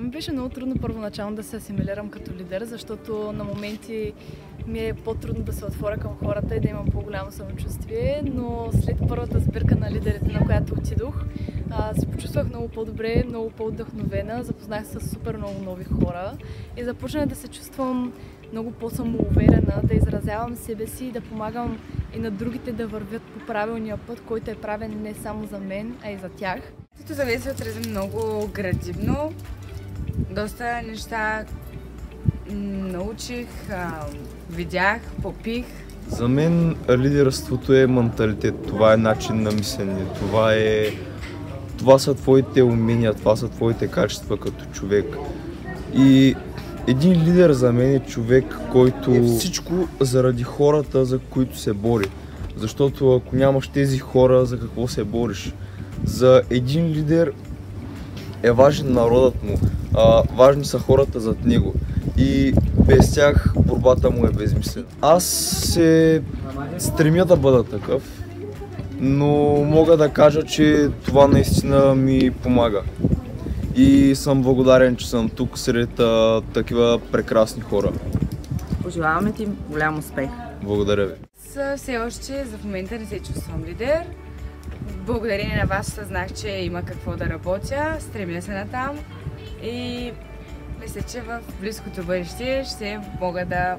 Ми беше много трудно първоначално да се асимилирам като лидер, защото на моменти ми е по-трудно да се отворя към хората и да имам по-голямо самочувствие, но след първата сбирка на лидерите, на която отидох, се почувствах много по-добре, много по-вдъхновена, запознах се с супер много нови хора и започнах да се чувствам много по-самоуверена, да изразявам себе си и да помагам и на другите да вървят по правилния път, който е правен не само за мен, а и за тях. Тук за мен се отрази много градивно. Доста неща научих, видях, попих. За мен лидерството е менталитет, това е начин на мислене, това са твоите умения, това са твоите качества като човек. И един лидер за мен е човек, който е всичко заради хората, за които се бори. Защото ако нямаш тези хора, за какво се бориш? За един лидер е важен народът му, важни са хората зад него и без тях борбата му е безмислена. Аз се стремя да бъда такъв, но мога да кажа, че това наистина ми помага. И съм благодарен, че съм тук сред такива прекрасни хора. Пожелаваме ти голям успех. Благодаря ви. Все още за момента не се чувствам лидер. Благодарение на вас съзнах, че има какво да работя, стремя се натам и мисля, че в близкото бъдеще ще мога да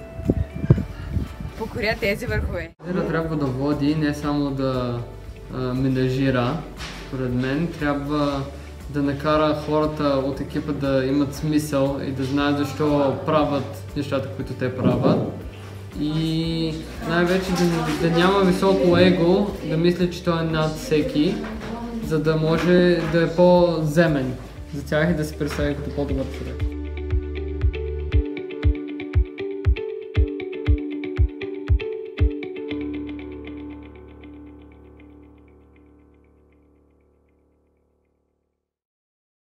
покоря тези върхове. Лидерът трябва да води, не само да менажира. Според мен трябва да накара хората от екипа да имат смисъл и да знаят защо правят нещата, които те правят. И най-вече да няма високо его, да мисля, че той е над всеки, за да може да е по-земен за тях и да се представи като по-добър човек.